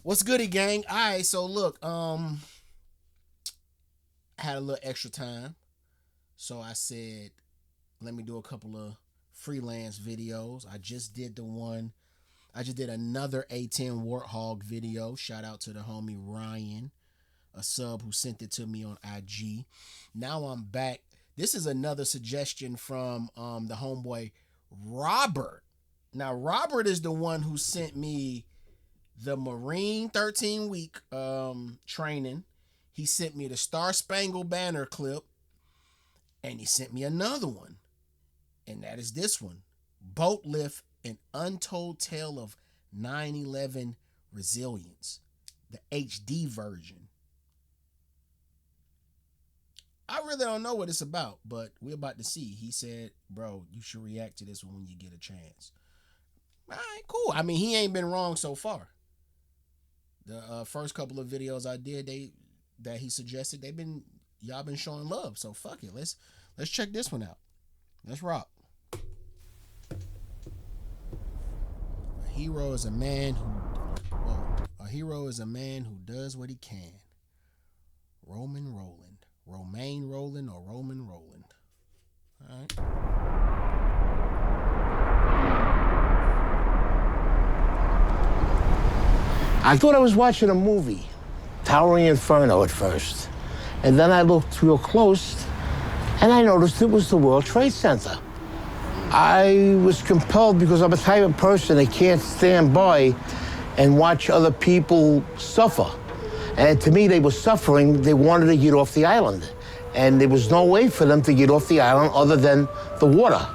What's goody, gang? All right, so look, I had a little extra time, so I said, let me do a couple of freelance videos. I just did another A10 Warthog video. Shout out to the homie Ryan, a sub who sent it to me on IG. Now I'm back. This is another suggestion from the homeboy Robert. Now Robert is the one who sent me the Marine 13-week training. He sent me the Star Spangled Banner clip, and he sent me another one, and that is this one: Boatlift, an untold tale of 9/11 resilience, the HD version. I really don't know what it's about, but we're about to see. He said, bro, you should react to this one when you get a chance. All right, cool. I mean, he ain't been wrong so far. The first couple of videos I did, that he suggested, y'all been showing love. So fuck it. Let's check this one out. Let's rock. A hero is a man who does what he can. Romain Roland or Roman Roland. All right. I thought I was watching a movie, Towering Inferno at first. And then I looked real close, and I noticed it was the World Trade Center. I was compelled, because I'm a type of person that can't stand by and watch other people suffer. And to me, they were suffering. They wanted to get off the island. And there was no way for them to get off the island other than the water.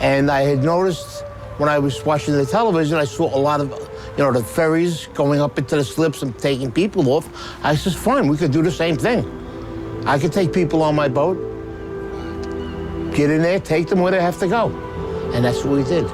And I had noticed when I was watching the television, I saw a lot of, the ferries going up into the slips and taking people off. I said, fine, we could do the same thing. I could take people on my boat, get in there, take them where they have to go. And that's what we did.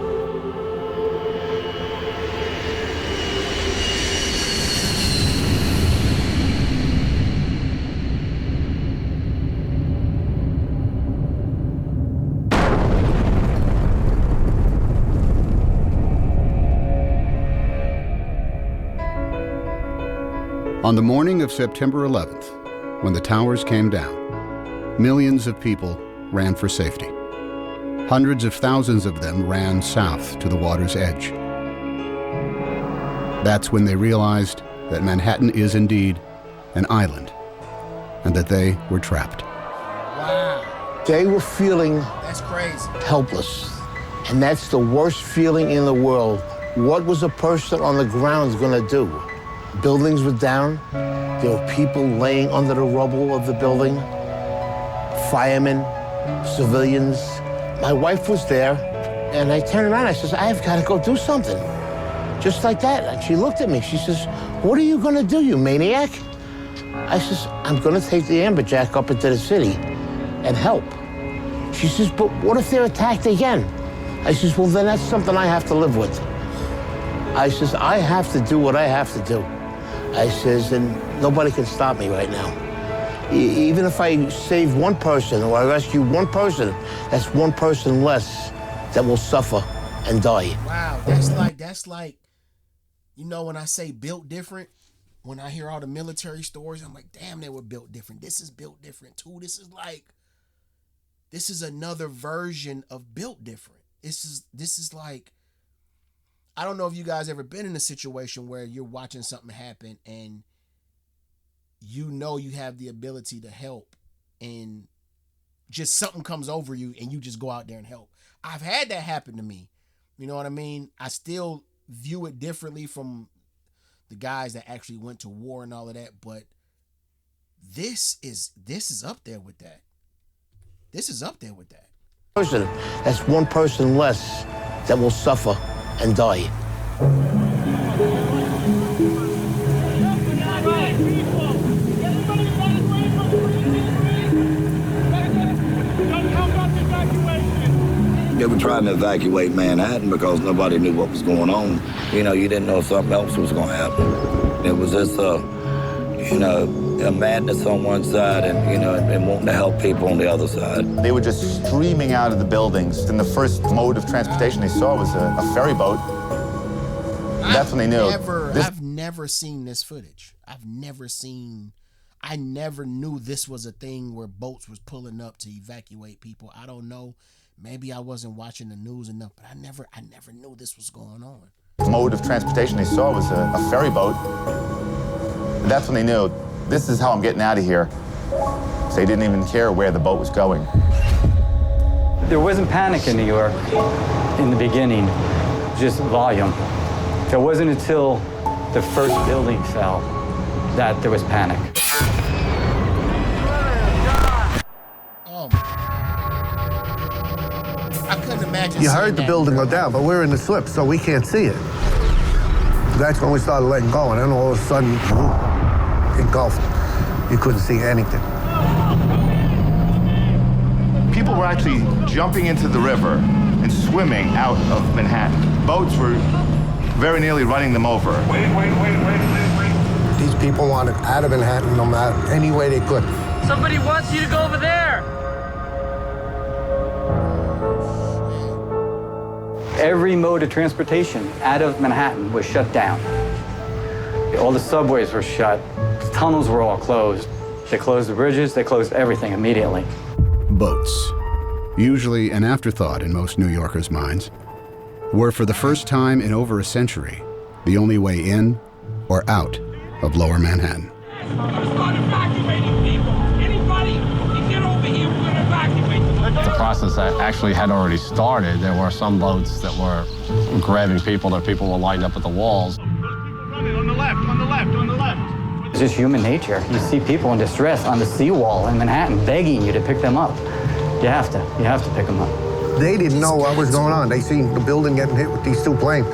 On the morning of September 11th, when the towers came down, millions of people ran for safety. Hundreds of thousands of them ran south to the water's edge. That's when they realized that Manhattan is indeed an island, and that they were trapped. Wow. They were feeling That's crazy. helpless. And that's the worst feeling in the world. What was a person on the ground gonna do? Buildings were down. There were people laying under the rubble of the building. Firemen, civilians. My wife was there, and I turned around. I says, I've got to go do something. Just like that. And she looked at me. She says, what are you going to do, you maniac? I says, I'm going to take the amberjack up into the city and help. She says, but what if they're attacked again? I says, well, then that's something I have to live with. I says, I have to do what I have to do. I says, and nobody can stop me right now. Even if I save one person or I rescue one person, that's one person less that will suffer and die. Wow, that's like, when I say built different, when I hear all the military stories, I'm like, damn, they were built different. This is built different too. This is another version of built different. This is like, I don't know if you guys ever been in a situation where you're watching something happen and you have the ability to help, and just something comes over you and you just go out there and help. I've had that happen to me. You know what I mean? I still view it differently from the guys that actually went to war and all of that, but this is up there with that. This is up there with that. Person, that's one person less that will suffer and die. They were trying to evacuate Manhattan because nobody knew what was going on. You didn't know if something else was going to happen. It was just, a madness on one side and wanting to help people on the other side. They were just streaming out of the buildings, and the first mode of transportation they saw was a ferry boat. All That's when they knew. I've never seen this footage. I never knew this was a thing where boats was pulling up to evacuate people. I don't know. Maybe I wasn't watching the news enough, but I never knew this was going on. The mode of transportation they saw was a ferry boat. That's when they knew, this is how I'm getting out of here. So they didn't even care where the boat was going. There wasn't panic in New York in the beginning, just volume. It wasn't until the first building fell that there was panic. Oh, I couldn't imagine. You heard the building go down, but we're in the slip, so we can't see it. That's when we started letting go, and then all of a sudden, engulfed. You couldn't see anything. People were actually jumping into the river and swimming out of Manhattan. Boats were very nearly running them over. Wait. These people wanted out of Manhattan no matter any way they could. Somebody wants you to go over there. Every mode of transportation out of Manhattan was shut down. All the subways were shut. The tunnels were all closed. They closed the bridges. They closed everything immediately. Boats, usually an afterthought in most New Yorkers' minds, were for the first time in over a century the only way in or out of Lower Manhattan. We're gonna start evacuating people. Anybody can get over here, we're gonna evacuate them. The process that actually had already started. There were some boats that were grabbing people, that people were lined up at the walls. On the left. It's just human nature. You see people in distress on the seawall in Manhattan begging you to pick them up. You have to pick them up. They didn't know what was going on. They seen the building getting hit with these two planes.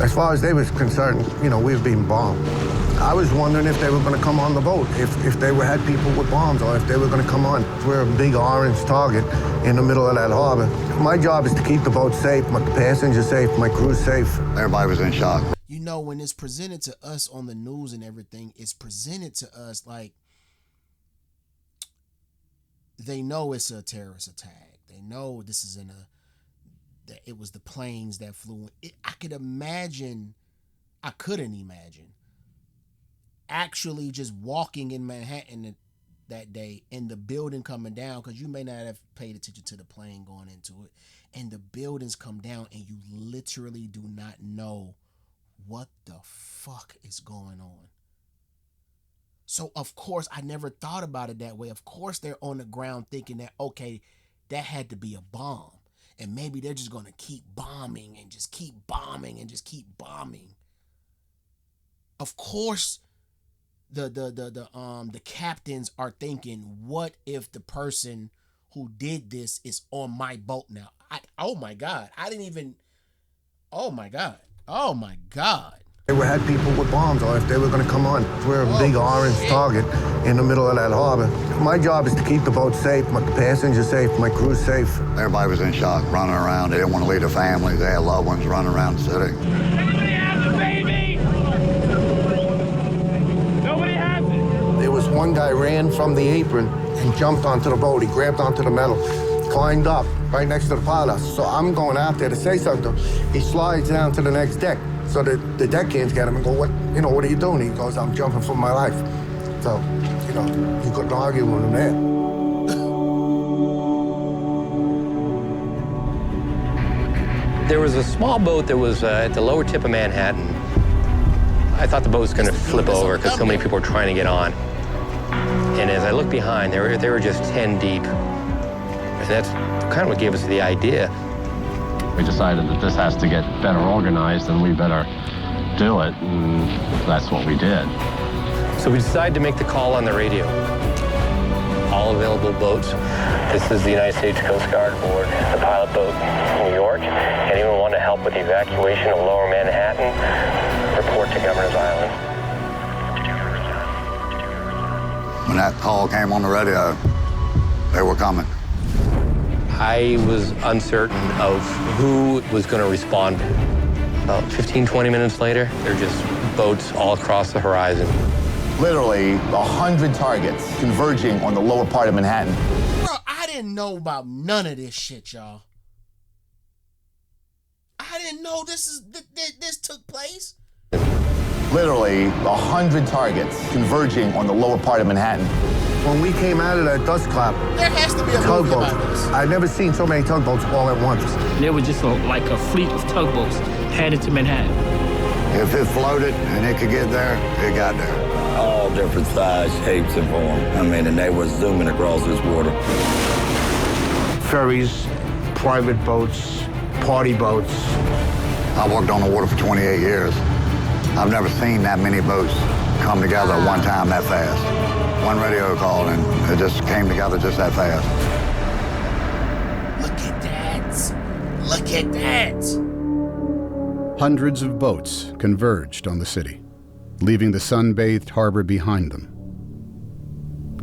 As far as they was concerned, we were being bombed. I was wondering if they were going to come on the boat, if they had people with bombs, or if they were going to come on. We're a big orange target in the middle of that harbor. My job is to keep the boat safe, the passengers safe, my crew safe. Everybody was in shock. When it's presented to us on the news and everything, it's presented to us like they know it's a terrorist attack. They know this is that it was the planes that flew. I couldn't imagine actually just walking in Manhattan that day and the building coming down, because you may not have paid attention to the plane going into it, and the buildings come down and you literally do not know what the fuck is going on. So of course I never thought about it that way. Of course they're on the ground thinking that, okay, that had to be a bomb, and maybe they're just gonna keep bombing and just keep bombing and just keep bombing. Of course the captains are thinking, what if the person who did this is on my boat now? Oh my God. They had people with bombs, or if they were going to come on. We're a big orange target in the middle of that harbor. My job is to keep the boat safe, the passengers safe, my crew safe. Everybody was in shock, running around. They didn't want to leave their families. They had loved ones running around the city. Anybody has a baby? Nobody has it. There was one guy ran from the apron and jumped onto the boat. He grabbed onto the metal, climbed up right next to the pilot. So I'm going out there to say something. He slides down to the next deck. So the deckhands get him and go, what are you doing? He goes, I'm jumping for my life. So, you couldn't argue with him there. There was a small boat that was at the lower tip of Manhattan. I thought the boat was going to flip over because so many people were trying to get on. And as I looked behind, they were just 10 deep. And that's kind of what gave us the idea. We decided that this has to get better organized and we better do it, and that's what we did. So we decided to make the call on the radio. All available boats. This is the United States Coast Guard aboard the pilot boat New York. Anyone want to help with the evacuation of Lower Manhattan? Report to Governor's Island. When that call came on the radio, they were coming. I was uncertain of who was going to respond. About 15, 20 minutes later, there are just boats all across the horizon. Literally 100 targets converging on the lower part of Manhattan. Bro, I didn't know about none of this shit, y'all. I didn't know this took place. Literally 100 targets converging on the lower part of Manhattan. When we came out of that dust cloud, There has to be a movie tugboats. about this. I've never seen so many tugboats all at once. There was just like a fleet of tugboats headed to Manhattan. If it floated and it could get there, it got there. All different size, shapes, and forms. I mean, and they were zooming across this water. Ferries, private boats, party boats. I worked on the water for 28 years. I've never seen that many boats come together at one time that fast. One radio call and it just came together just that fast. Look at that. Look at that. Hundreds of boats converged on the city, leaving the sun-bathed harbor behind them.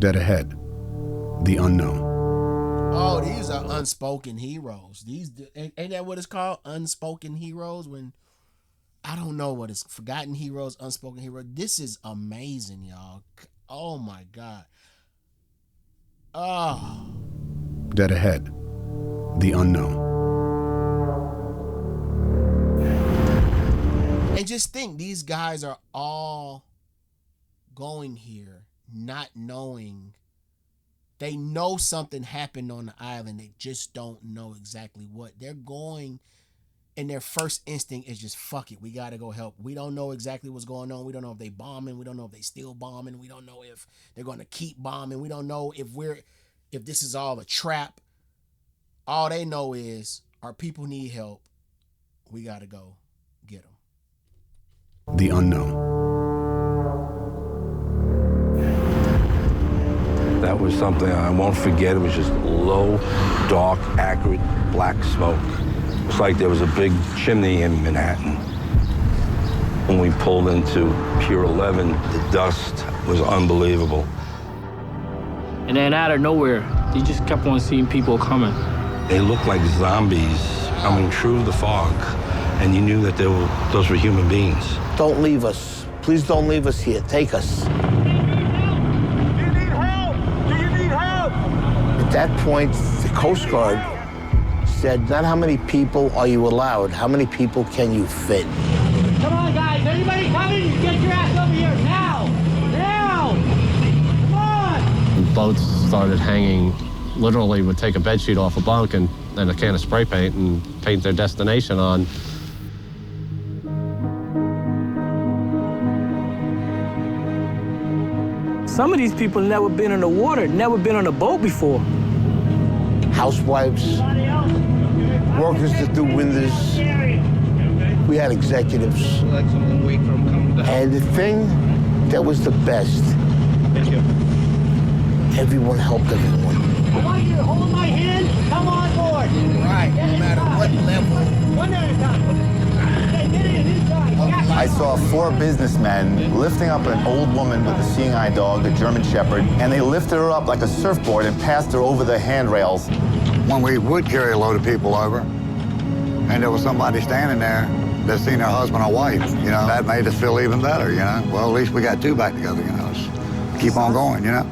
Dead ahead, the unknown. Oh, these are unspoken heroes. Ain't that what it's called? Unspoken heroes? When I don't know what it's forgotten heroes, unspoken heroes. This is amazing, y'all. Oh my God. Oh. Dead ahead, the unknown. And just think, these guys are all going here not knowing. They know something happened on the island. They just don't know exactly what. They're going, and their first instinct is just, fuck it, we got to go help. We don't know exactly what's going on. We don't know if they bombing. We don't know if they still bombing. We don't know if they're going to keep bombing. We don't know if this is all a trap. All they know is our people need help. We got to go get them. The unknown. That was something I won't forget. It was just low, dark, acrid, black smoke. It's like there was a big chimney in Manhattan. When we pulled into Pier 11, the dust was unbelievable. And then out of nowhere, you just kept on seeing people coming. They looked like zombies coming through the fog, and you knew that those were human beings. Don't leave us. Please don't leave us here. Take us. At that point, the Coast Guard said, not how many people are you allowed, how many people can you fit? Come on, guys. Anybody coming? Get your ass over here now. Now. Come on. Boats started hanging, literally would take a bedsheet off a bunk and a can of spray paint and paint their destination on. Some of these people never been in the water, never been on a boat before. Housewives, workers that do windows. We had executives. And the thing that was the best, everyone helped everyone. I want you to hold my hand. Come on board. Right, no matter what level. One at a time. Get in this side. I saw 4 businessmen lifting up an old woman with a seeing eye dog, a German Shepherd, and they lifted her up like a surfboard and passed her over the handrails. When we would carry a load of people over, and there was somebody standing there that seen her husband or wife, you know, that made us feel even better, you know. Well, at least we got 2 back together, you know. Let's keep on going, you know.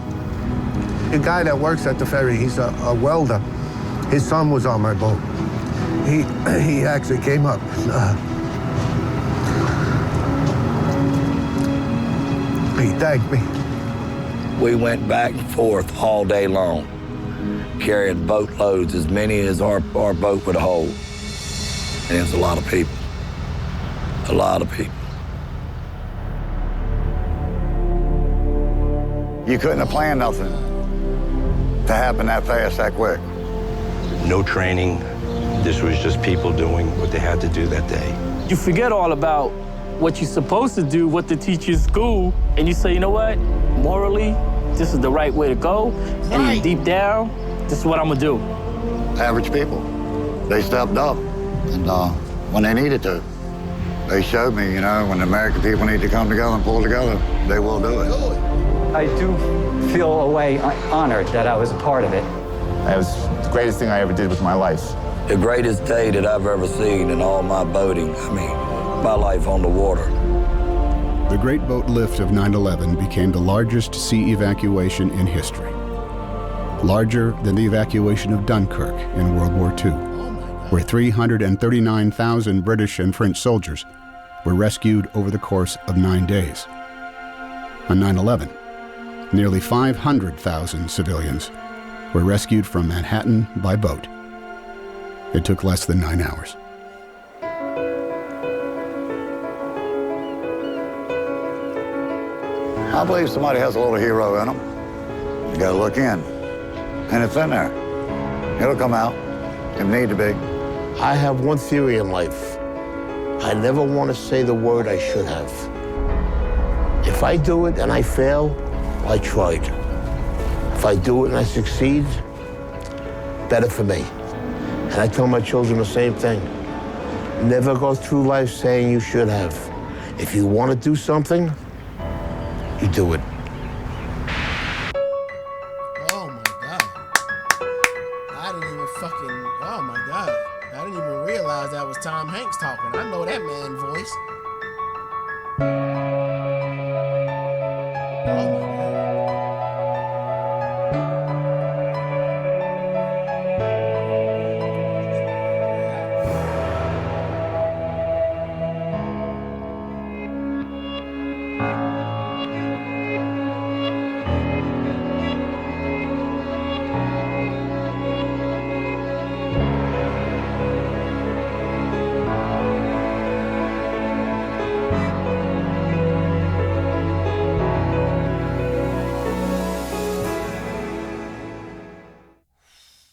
The guy that works at the ferry, he's a welder. His son was on my boat. He actually came up. He thanked me. We went back and forth all day long, carrying boatloads, as many as our boat would hold. And it's a lot of people. A lot of people. You couldn't have planned nothing to happen that fast, that quick. No training. This was just people doing what they had to do that day. You forget all about what you're supposed to do, what they teach you in school, and you say, you know what? Morally, this is the right way to go. And deep down, this is what I'm gonna do. Average people. They stepped up, and when they needed to, they showed me, you know, when the American people need to come together and pull together, they will do it. I do feel a way honored that I was a part of it. That was the greatest thing I ever did with my life. The greatest day that I've ever seen in all my boating, I mean, my life on the water. The Great Boat Lift of 9/11 became the largest sea evacuation in history. Larger than the evacuation of Dunkirk in World War II, where 339,000 British and French soldiers were rescued over the course of 9 days. On 9/11, nearly 500,000 civilians were rescued from Manhattan by boat. It took less than 9 hours. I believe somebody has a little hero in them. You gotta look in. And it's in there. It'll come out if need to be. I have one theory in life. I never want to say the word I should have. If I do it and I fail, I tried. If I do it and I succeed, better for me. And I tell my children the same thing. Never go through life saying you should have. If you want to do something, you do it. Oh my God. I didn't even fucking, oh my God. I didn't even realize that was Tom Hanks talking. I know that man voice. Oh my God.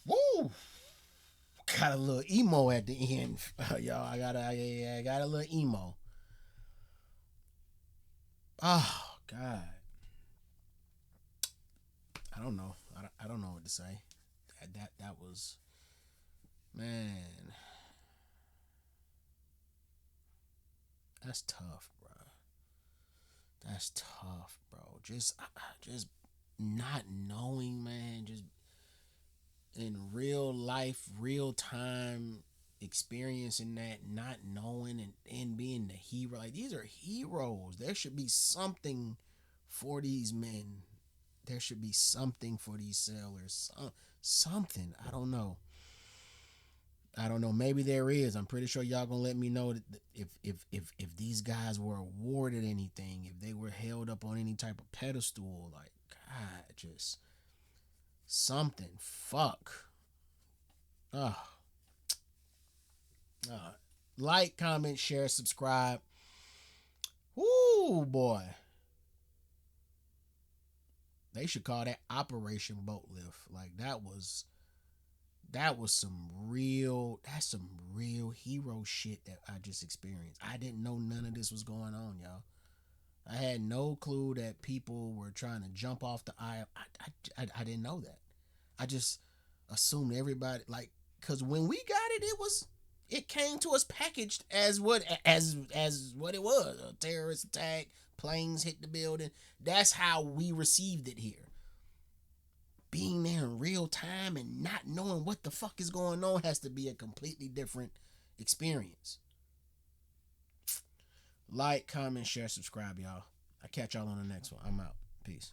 Woo! Got a little emo at the end, y'all. I got a little emo. Oh God, I don't know. I don't know what to say. That was, man. That's tough, bro. That's tough, bro. Just not knowing, man. Just in real life, real time experiencing that, not knowing and being the hero. Like, these are heroes. There should be something for these men. There should be something for these sailors. Something. I don't know. Maybe there is. I'm pretty sure y'all gonna let me know that if these guys were awarded anything, if they were held up on any type of pedestal. Like, God, just something. Fuck. Like, comment, share, subscribe. Woo, boy. They should call that Operation Boatlift. Like, that's some real hero shit that I just experienced. I didn't know none of this was going on, y'all. I had no clue that people were trying to jump off the aisle. I didn't know that. I just assumed everybody, like, because when we got it, it came to us packaged as what it was. A terrorist attack, planes hit the building. That's how we received it here. Being there in real time and not knowing what the fuck is going on has to be a completely different experience. Like, comment, share, subscribe, y'all. I'll catch y'all on the next one. I'm out. Peace.